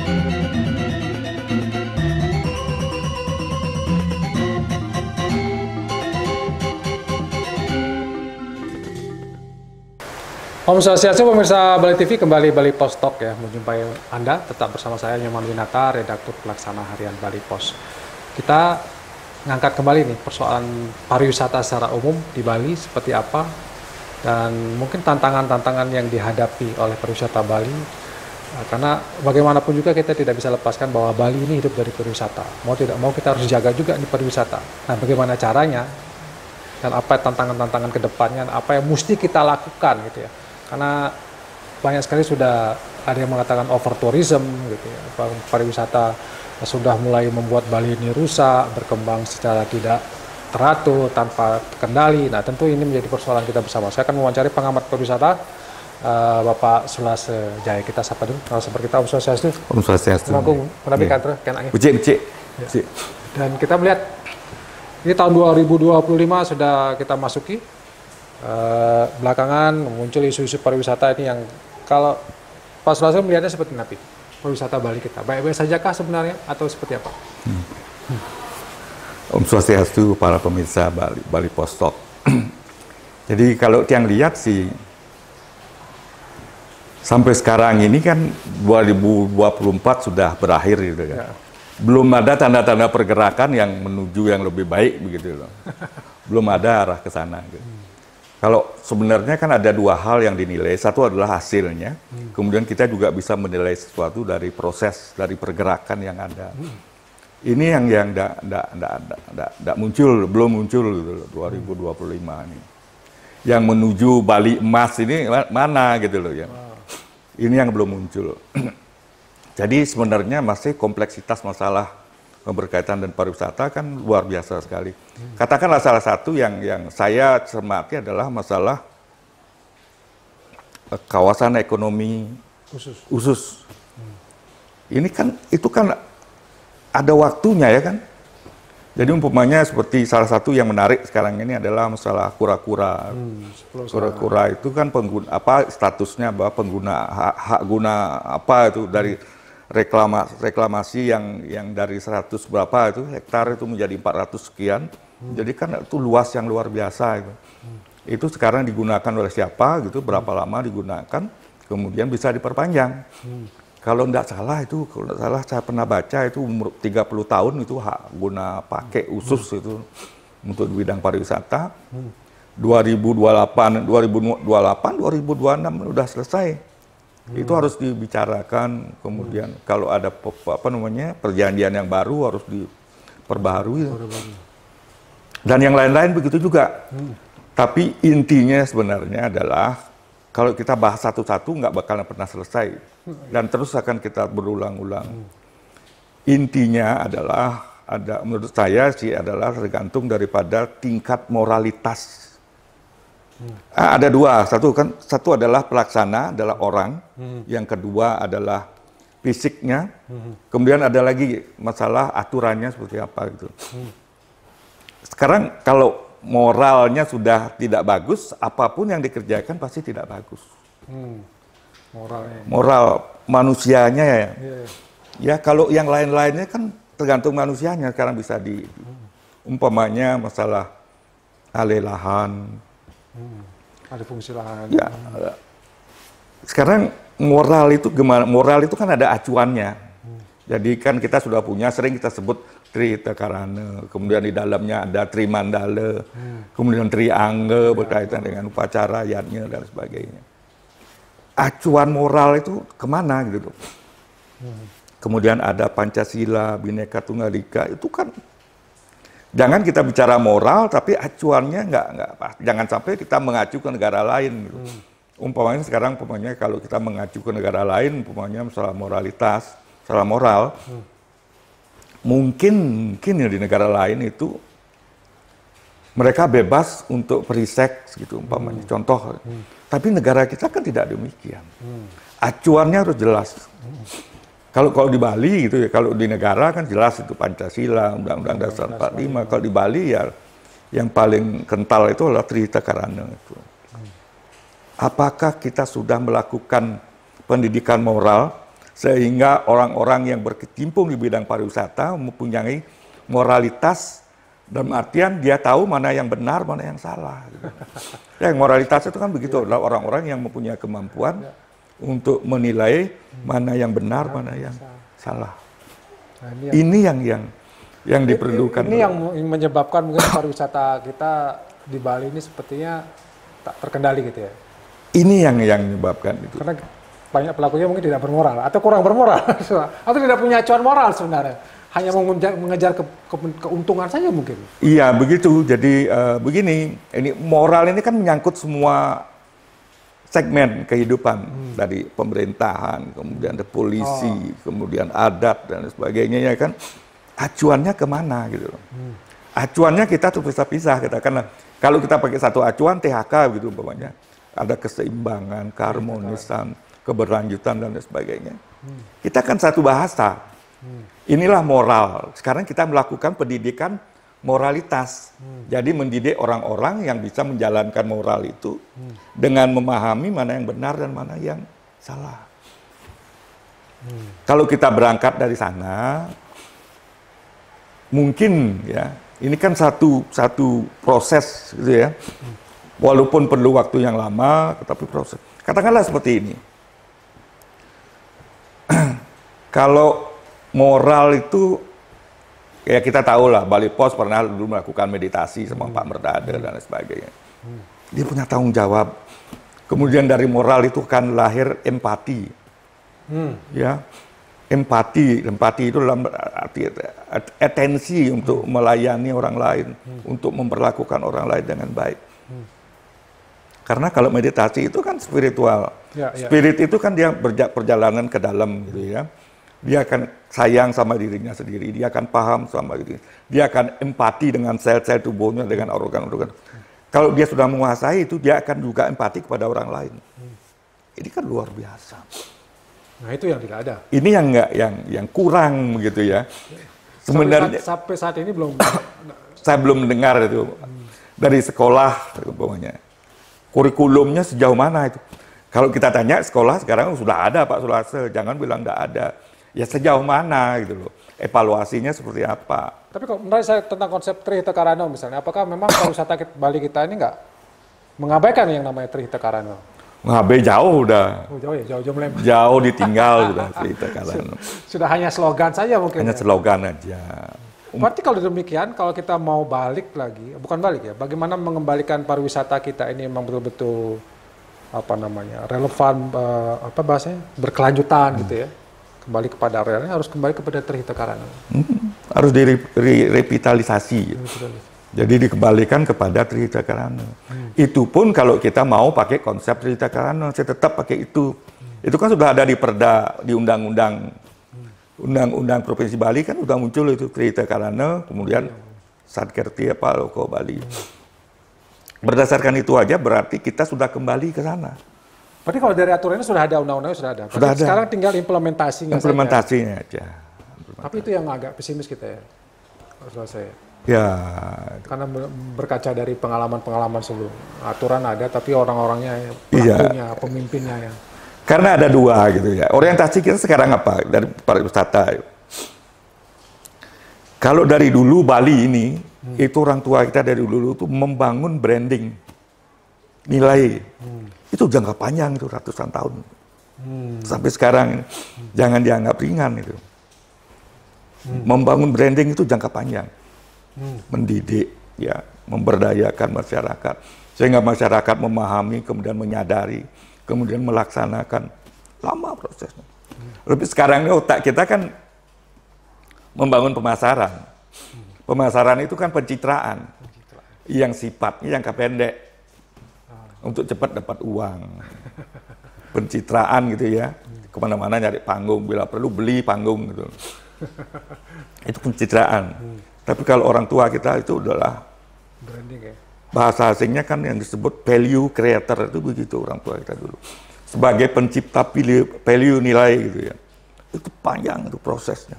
Om Swastiastu, pemirsa Bali TV, kembali Bali Post Talk ya, menjumpai Anda, tetap bersama saya Nyoman Winata, redaktur pelaksana harian Bali Post. Kita ngangkat kembali nih persoalan pariwisata secara umum di Bali seperti apa, dan mungkin tantangan-tantangan yang dihadapi oleh pariwisata Bali, karena bagaimanapun juga kita tidak bisa lepaskan bahwa Bali ini hidup dari pariwisata. Mau tidak mau kita harus jaga juga di pariwisata. Nah, bagaimana caranya, dan apa tantangan-tantangan ke depannya, apa yang mesti kita lakukan gitu ya. Karena banyak sekali sudah ada yang mengatakan over tourism gitu ya, pariwisata sudah mulai membuat Bali ini rusak, berkembang secara tidak teratur, tanpa kendali. Nah, tentu ini menjadi persoalan kita bersama. Saya akan mewawancari pengamat pariwisata, Bapak Sulase Jaya. Kita sapa dulu, seperti kita Om Swastiastu. Om Swastiastu. Menapi kantor, kenanya. Becik. Dan kita melihat ini tahun 2025 sudah kita masuki. Belakangan muncul isu-isu pariwisata ini yang kalau Pak Sulase melihatnya seperti apa? Pariwisata Bali kita baik-baik saja kah sebenarnya atau seperti apa? Om Swastiastu, para pemirsa Bali Post Talk. Jadi kalau yang lihat sih sampai sekarang ini kan 2024 sudah berakhir gitu kan. Ya. Belum ada tanda-tanda pergerakan yang menuju yang lebih baik begitu loh. Belum ada arah ke sana gitu. Kalau sebenarnya kan ada dua hal yang dinilai, satu adalah hasilnya, kemudian kita juga bisa menilai sesuatu dari proses, dari pergerakan yang ada. Ini yang tidak muncul, belum muncul gitu, 2025 ini. Yang menuju Bali emas ini mana gitu loh ya. Ini yang belum muncul. Jadi sebenarnya masih kompleksitas masalah berkaitan dan pariwisata kan luar biasa sekali. Katakanlah salah satu yang saya cermati adalah masalah kawasan ekonomi khusus. Ini kan itu kan ada waktunya ya kan. Jadi umpamanya seperti salah satu yang menarik sekarang ini adalah masalah kura-kura. Kura-kura itu kan pengguna apa statusnya bahwa pengguna hak guna apa itu dari reklamasi yang dari 100 berapa itu hektar itu menjadi 400 sekian. Jadi kan itu luas yang luar biasa itu. Itu sekarang digunakan oleh siapa gitu, berapa lama digunakan, kemudian bisa diperpanjang. Kalau tidak salah itu, kalau tidak salah saya pernah baca itu umur 30 tahun itu hak guna pakai khusus itu untuk bidang pariwisata. 2028, 2026 udah selesai. Itu harus dibicarakan, kemudian kalau ada perjanjian yang baru harus diperbaharui. Dan yang lain-lain begitu juga. Tapi intinya sebenarnya adalah kalau kita bahas satu-satu nggak bakalan pernah selesai dan terus akan kita berulang-ulang. Intinya adalah menurut saya sih adalah tergantung daripada tingkat moralitas. Ada dua, satu adalah pelaksana, adalah orang, yang kedua adalah fisiknya, kemudian ada lagi masalah aturannya seperti apa gitu. Sekarang kalau moralnya sudah tidak bagus, apapun yang dikerjakan pasti tidak bagus. Moral manusianya ya. Ya kalau yang lain-lainnya kan tergantung manusianya, sekarang bisa umpamanya masalah alih lahan. Ada fungsi lahan. Ya, sekarang moral itu gimana? Moral itu kan ada acuannya. Jadi kan kita sudah punya, sering kita sebut Trita Karana, kemudian di dalamnya ada Tri Mandala, kemudian Tri Angga berkaitan dengan upacara yatnya dan sebagainya. Acuan moral itu kemana gitu? Kemudian ada Pancasila, Bhinneka Tunggal Ika, itu kan jangan kita bicara moral, tapi acuannya nggak jangan sampai kita mengacu ke negara lain. Gitu. Umpamanya sekarang, kalau kita mengacu ke negara lain, umpamanya masalah moralitas, masalah moral, mungkin ya di negara lain itu mereka bebas untuk free-sex gitu, umpamanya. Contoh, tapi negara kita kan tidak demikian. Acuannya harus jelas. Kalau di Bali gitu ya, kalau di negara kan jelas itu Pancasila, Undang-Undang Dasar 45. Kalau di Bali ya yang paling kental itu adalah Trita Karana itu. Apakah kita sudah melakukan pendidikan moral Sehingga orang-orang yang berkecimpung di bidang pariwisata mempunyai moralitas, dalam artian dia tahu mana yang benar, mana yang salah. Gitu. Ya, moralitas itu kan begitu, adalah orang-orang yang mempunyai kemampuan untuk menilai mana yang benar, mana yang salah. Nah, ini yang diperlukan. Ini yang menyebabkan mungkin pariwisata kita di Bali ini sepertinya tak terkendali gitu ya. Ini yang menyebabkan itu. Karena banyak pelakunya mungkin tidak bermoral atau kurang bermoral atau tidak punya acuan moral sebenarnya. Hanya mengejar keuntungan saja mungkin. Iya, begitu. Jadi begini, ini moral ini kan menyangkut semua segmen kehidupan dari pemerintahan, kemudian ada polisi, kemudian adat dan sebagainya ya kan. Acuannya kemana gitu? Acuannya kita tuh pisah-pisah, katakanlah. Kalau kita pakai satu acuan THK gitu umpamanya, ada keseimbangan, keharmonisan, keberlanjutan dan sebagainya. Kita kan satu bahasa. Inilah moral. Sekarang kita melakukan pendidikan moralitas. Jadi mendidik orang-orang yang bisa menjalankan moral itu dengan memahami mana yang benar dan mana yang salah. Kalau kita berangkat dari sana, mungkin ya, ini kan satu proses gitu ya. Walaupun perlu waktu yang lama, tetapi proses. Katakanlah seperti ini. Kalau moral itu, ya kita tahu lah, Bali Pos pernah dulu melakukan meditasi sama Pak Merdada dan sebagainya. Dia punya tanggung jawab. Kemudian dari moral itu kan lahir empati. Ya, empati itu dalam arti atensi untuk melayani orang lain, untuk memperlakukan orang lain dengan baik. Karena kalau meditasi itu kan spiritual. Spirit itu kan dia perjalanan ke dalam gitu ya. Dia akan sayang sama dirinya sendiri, dia akan paham sama dirinya, dia akan empati dengan sel-sel tubuhnya, dengan organ-organ. Kalau dia sudah menguasai itu, dia akan juga empati kepada orang lain. Ini kan luar biasa. Nah itu yang tidak ada. Ini yang kurang begitu ya. Sebenarnya sampai saat ini belum. Saya belum mendengar itu dari sekolah, umpamanya. Kurikulumnya sejauh mana itu? Kalau kita tanya sekolah sekarang sudah ada Pak Sulase, jangan bilang nggak ada. Ya sejauh mana gitu loh, evaluasinya seperti apa. Tapi kalau menurut saya tentang konsep Trihita Karana misalnya, apakah memang pariwisata Bali kita ini nggak mengabaikan yang namanya Trihita Karana? Mengabai jauh udah. Oh, jauh ya, jauh melempar. Jauh ditinggal sudah Trihita Karana. Sudah hanya slogan saja mungkin. Hanya slogan aja. Berarti kalau demikian, kalau kita mau balik lagi, bukan balik ya, bagaimana mengembalikan pariwisata kita ini memang betul-betul apa namanya relevan, apa bahasanya berkelanjutan gitu ya. Kembali kepada realnya, harus kembali kepada Trihita Karana. Harus direvitalisasi. Jadi dikembalikan kepada Trihita Karana. Itu pun kalau kita mau pakai konsep Trihita Karana, saya tetap pakai itu. Itu kan sudah ada di perda, di undang-undang Provinsi Bali kan sudah muncul itu Trihita Karana, kemudian Satkerti apa Loko Bali. Berdasarkan itu aja berarti kita sudah kembali ke sana. Berarti kalau dari aturannya sudah ada, undang-undangnya sudah ada. Sudah ada. Sekarang tinggal implementasinya aja. Tapi itu yang agak pesimis kita ya, menurut saya. Ya. Karena berkaca dari pengalaman-pengalaman sebelum. Aturan ada, tapi orang-orangnya, pelakunya, pemimpinnya ya. Karena ada dua gitu ya. Orientasi kita sekarang apa? Dari pariwisata. Kalau dari dulu Bali ini, itu orang tua kita dari dulu itu membangun branding, nilai. Itu jangka panjang itu ratusan tahun. Sampai sekarang jangan dianggap ringan itu. Membangun branding itu jangka panjang. Mendidik ya, memberdayakan masyarakat sehingga masyarakat memahami, kemudian menyadari, kemudian melaksanakan. Lama prosesnya. Lebih sekarang ini otak kita kan membangun pemasaran. Pemasaran itu kan pencitraan. Yang sifatnya jangka pendek. Untuk cepat dapat uang, pencitraan gitu ya, kemana-mana nyari panggung, bila perlu beli panggung gitu, itu pencitraan. Tapi kalau orang tua kita itu adalah branding ya. Bahasa asingnya kan yang disebut value creator, itu begitu orang tua kita dulu, sebagai pencipta value nilai gitu ya. Itu panjang itu prosesnya.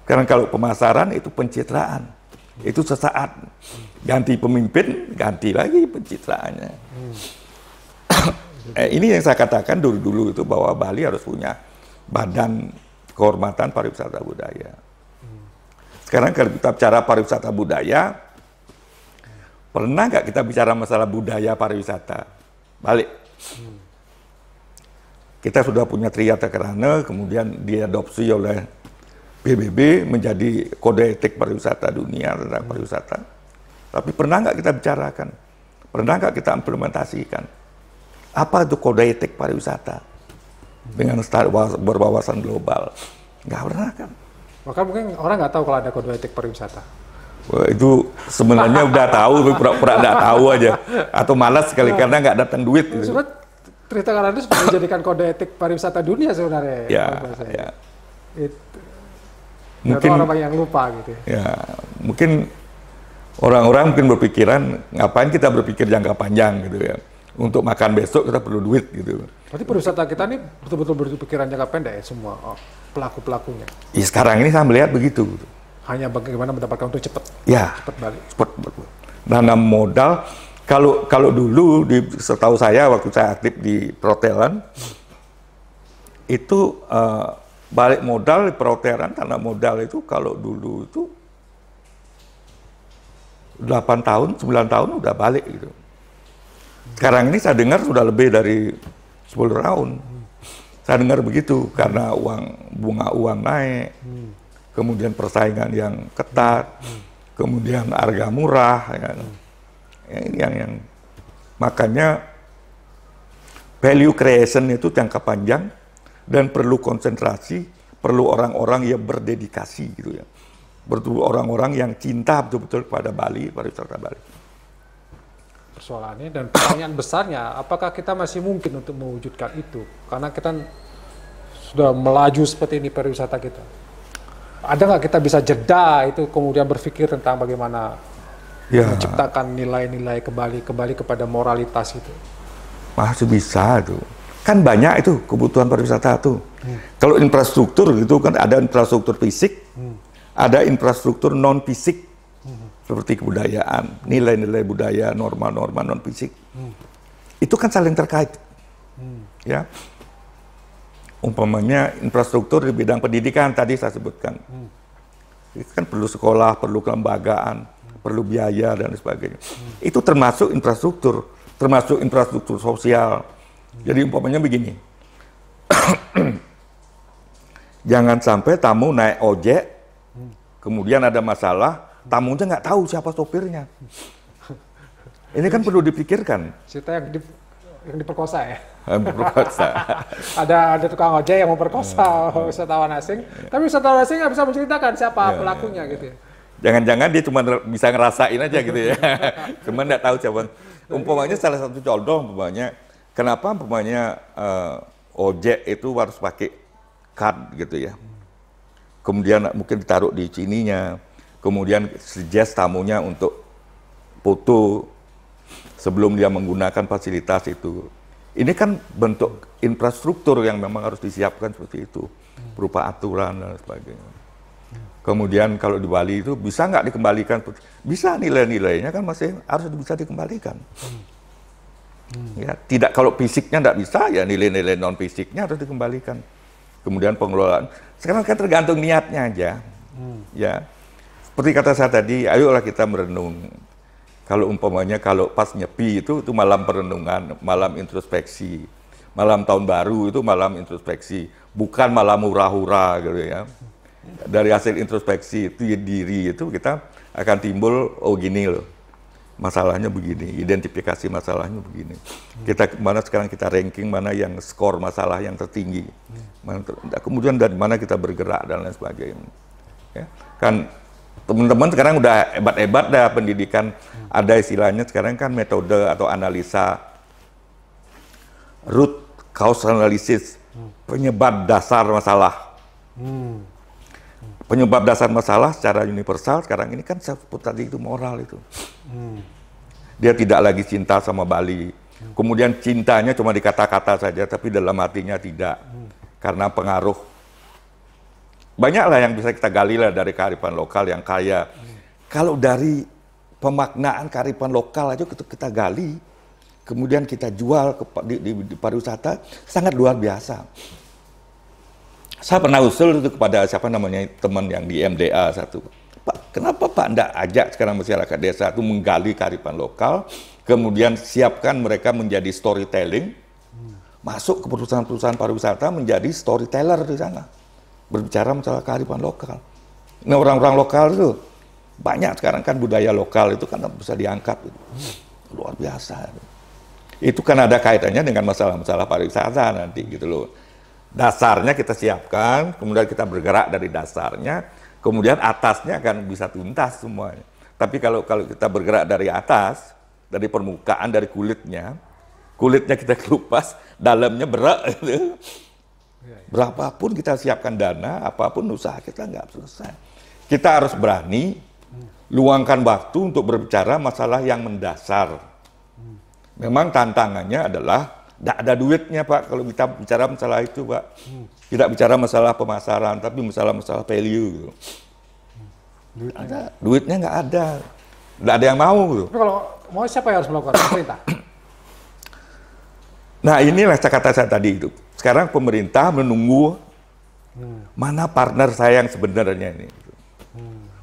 Karena kalau pemasaran itu pencitraan. Itu sesaat, ganti pemimpin, ganti lagi pencitraannya. Ini yang saya katakan dulu itu bahwa Bali harus punya Badan Kehormatan Pariwisata Budaya. Sekarang kalau kita bicara pariwisata budaya, pernah nggak kita bicara masalah budaya pariwisata? Balik. Kita sudah punya Triyata Kerana, kemudian diadopsi oleh PBB menjadi kode etik pariwisata dunia tentang pariwisata. Tapi pernah nggak kita bicarakan? Pernah nggak kita implementasikan? Apa itu kode etik pariwisata? Dengan berwawasan global. Nggak pernah kan? Maka mungkin orang nggak tahu kalau ada kode etik pariwisata. Wah, itu sebenarnya udah tahu, tapi pura-pura nggak tahu aja. Atau malas sekali karena nggak datang duit. Gitu. Sebenarnya Triyata Kerana itu sudah dijadikan kode etik pariwisata dunia sebenarnya. Ya, ya. Mungkin orang banyak yang lupa gitu. Ya, mungkin orang-orang mungkin berpikiran ngapain kita berpikir jangka panjang gitu ya. Untuk makan besok kita perlu duit gitu. Berarti pariwisata kita ini betul-betul berpikiran jangka pendek ya semua pelaku-pelakunya. Ya, sekarang ini saya melihat begitu. Hanya bagaimana mendapatkan untuk cepat. Ya. Cepat balik. Cepat. Dana modal. Kalau dulu setahu saya waktu saya aktif di perhotelan itu balik modal di perhotelan, dana modal itu kalau dulu itu 8 tahun, 9 tahun udah balik gitu. Sekarang ini saya dengar sudah lebih dari 10 tahun. Saya dengar begitu karena bunga uang naik, kemudian persaingan yang ketat, kemudian harga murah. Ya. Ini yang makanya value creation itu jangka panjang dan perlu konsentrasi, perlu orang-orang yang berdedikasi gitu ya. Perlu orang-orang yang cinta betul-betul kepada Bali, pariwisata Bali. Persoalannya dan pertanyaan besarnya, apakah kita masih mungkin untuk mewujudkan itu? Karena kita sudah melaju seperti ini pariwisata kita. Ada nggak kita bisa jeda itu kemudian berpikir tentang bagaimana menciptakan nilai-nilai kembali kepada moralitas itu? Masih bisa tuh. Kan banyak itu kebutuhan pariwisata tuh. Kalau infrastruktur gitu kan ada infrastruktur fisik, ada infrastruktur non fisik. Seperti kebudayaan, nilai-nilai budaya, norma-norma non-fisik. Itu kan saling terkait. Ya. Umpamanya infrastruktur di bidang pendidikan tadi saya sebutkan. Itu kan perlu sekolah, perlu kelembagaan, perlu biaya dan sebagainya. Itu termasuk infrastruktur sosial. Jadi umpamanya begini. Jangan sampai tamu naik ojek, kemudian ada masalah, tamunya nggak tahu siapa sopirnya. Ini kan perlu dipikirkan. Cerita yang diperkosa ya? Berkuasa. ada tukang ojek yang memperkosa wisatawan asing, tapi wisatawan asing nggak bisa menceritakan siapa pelakunya gitu ya. Jangan-jangan dia cuma bisa ngerasain aja gitu ya. Cuma nggak tahu siapa. Umpamanya salah satu contoh, kenapa ojek itu harus pakai card gitu ya. Kemudian mungkin ditaruh di sininya. Kemudian suggest tamunya untuk foto sebelum dia menggunakan fasilitas itu. Ini kan bentuk infrastruktur yang memang harus disiapkan seperti itu, berupa aturan dan sebagainya. Kemudian kalau di Bali itu bisa nggak dikembalikan? Bisa, nilai-nilainya kan masih harus bisa dikembalikan. Ya, tidak, kalau fisiknya nggak bisa, ya nilai-nilai non fisiknya harus dikembalikan. Kemudian pengelolaan. Sekarang kan tergantung niatnya aja. Ya. Seperti kata saya tadi, ayolah kita merenung. Kalau umpamanya kalau pas nyepi itu malam perenungan, malam introspeksi. Malam tahun baru itu malam introspeksi, bukan malam hura-hura gitu ya. Dari hasil introspeksi itu diri itu kita akan timbul, oh gini loh, masalahnya begini, identifikasi masalahnya begini. Sekarang kita ranking mana yang skor masalah yang tertinggi. Kemudian dari mana kita bergerak dan lain sebagainya. Ya, kan teman-teman sekarang udah hebat-hebat dah pendidikan, ada istilahnya sekarang kan metode atau analisa root cause analysis, penyebab dasar masalah. Penyebab dasar masalah secara universal sekarang ini kan saya sebut tadi itu moral itu. Dia tidak lagi cinta sama Bali. Kemudian cintanya cuma di kata-kata saja, tapi dalam hatinya tidak. Karena pengaruh. Banyaklah yang bisa kita gali lah dari kearifan lokal yang kaya. Kalau dari pemaknaan kearifan lokal aja kita gali, kemudian kita jual di pariwisata, sangat luar biasa. Saya pernah usul itu kepada siapa namanya teman yang di MDA satu. Pak, kenapa Pak ndak ajak sekarang masyarakat desa itu menggali kearifan lokal, kemudian siapkan mereka menjadi storytelling, masuk ke perusahaan-perusahaan pariwisata menjadi storyteller di sana, berbicara masalah kearifan lokal. Nah, orang-orang lokal itu banyak sekarang kan budaya lokal itu kan bisa diangkat, luar biasa. Itu kan ada kaitannya dengan masalah-masalah pariwisata nanti gitu loh. Dasarnya kita siapkan, kemudian kita bergerak dari dasarnya, kemudian atasnya akan bisa tuntas semuanya. Tapi kalau kita bergerak dari atas, dari permukaan, dari kulitnya kita kelupas, dalamnya berat. Gitu. Berapapun kita siapkan dana, apapun usaha kita nggak selesai. Kita harus berani luangkan waktu untuk berbicara masalah yang mendasar. Memang tantangannya adalah tidak ada duitnya Pak, kalau kita bicara masalah itu Pak. Tidak bicara masalah pemasaran, tapi masalah value. Gitu. Duitnya nggak ada. Nggak ada yang mau. Gitu. Tapi kalau mau siapa yang harus melakukan? Pemerintah? Nah inilah kata saya tadi itu. Sekarang pemerintah menunggu mana partner saya yang sebenarnya ini.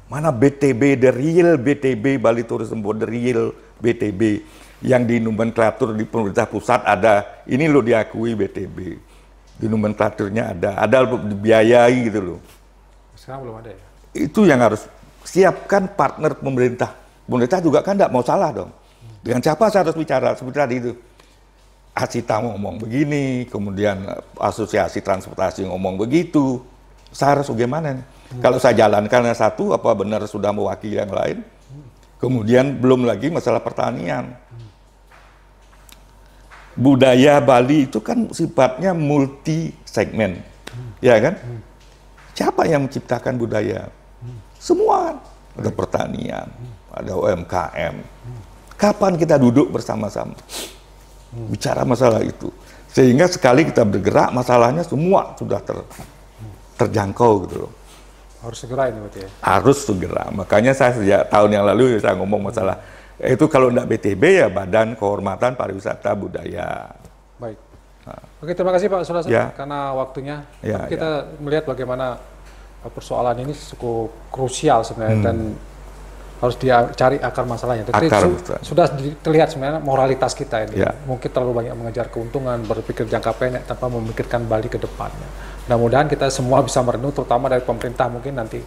Mana BTB, the real BTB, Bali Tourism Board, the real BTB. Yang di nomenklatur di pemerintah pusat ada, ini loh diakui BTB. Di nomenklaturnya ada dibiayai gitu loh. Sekarang belum ada ya? Itu yang harus siapkan partner pemerintah. Pemerintah juga kan tidak mau salah dong. Dengan siapa saya harus bicara? Seperti tadi itu. Asita ngomong begini, kemudian asosiasi transportasi ngomong begitu. Saya harus bagaimana? Kalau saya jalankan yang satu, apa benar sudah mewakili yang lain? Kemudian belum lagi masalah pertanian. Budaya Bali itu kan sifatnya multi segmen, ya kan? Siapa yang menciptakan budaya? Semua, ada pertanian, ada UMKM. Kapan kita duduk bersama-sama bicara masalah itu? Sehingga sekali kita bergerak, masalahnya semua sudah terjangkau gitu loh. Harus segera ini berarti ya? Harus segera. Makanya saya sejak tahun yang lalu saya ngomong masalah itu kalau tidak BTB ya Badan Kehormatan Pariwisata Budaya. Baik. Nah. Oke, terima kasih Pak Sulasa karena waktunya. Ya, kita melihat bagaimana persoalan ini cukup krusial sebenarnya dan harus dicari akar masalahnya. Sudah terlihat sebenarnya moralitas kita ini. Mungkin terlalu banyak mengejar keuntungan, berpikir jangka pendek tanpa memikirkan Bali ke depannya. Mudah-mudahan kita semua bisa merenung, terutama dari pemerintah mungkin nanti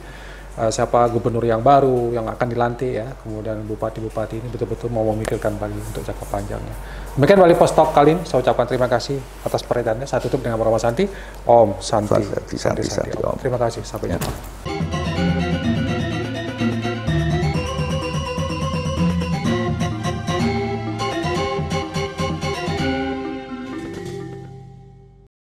siapa gubernur yang baru yang akan dilantik ya, kemudian bupati-bupati ini betul-betul mau memikirkan Bali untuk jangka panjangnya. Demikian Bali Post Talk kali ini, saya ucapkan terima kasih atas perhatiannya. Saya tutup dengan Brahma Santi, Om Santi. Santi. Terima kasih, sampai jumpa.